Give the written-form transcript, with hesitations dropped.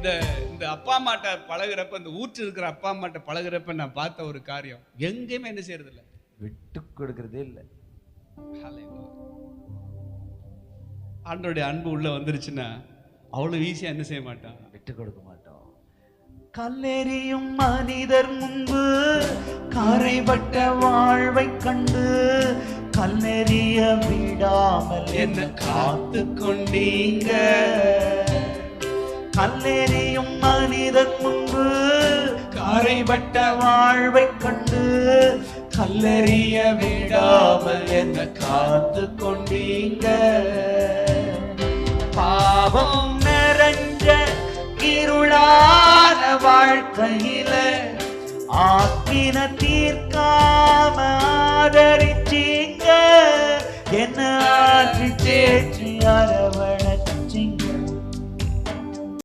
இந்த இந்த அப்பா அம்மாட்ட பழகுறப்ப, இந்த ஊற்று இருக்கிற அப்பா அம்மாட்ட பழகுறப்ப நான் பார்த்த ஒரு காரியம், எங்கேயுமே என்ன செய்யறது இல்லை, விட்டு கொடுக்கறதே இல்லை. ஆண்டோடைய அன்பு உள்ள வந்துருச்சுன்னா அவ்வளவு ஈஸியா என்ன செய்ய மாட்டான், விட்டு கொடுக்க மாட்டோம். கல்லெறியும் மனிதர் முன்பு கரைபட்ட வாழ்வை கண்டு கல்லெறிய விடாமல் என்ன காத்து கொண்டீங்க. கல்லெறியும் மனிதர் முன்பு கரைபட்ட வாழ்வை கண்டு கல்லெறிய விடாமல் என்ன காத்து கொண்டீங்க. பாவம் நிறைஞ்ச இருளான வாழ்க்கையில்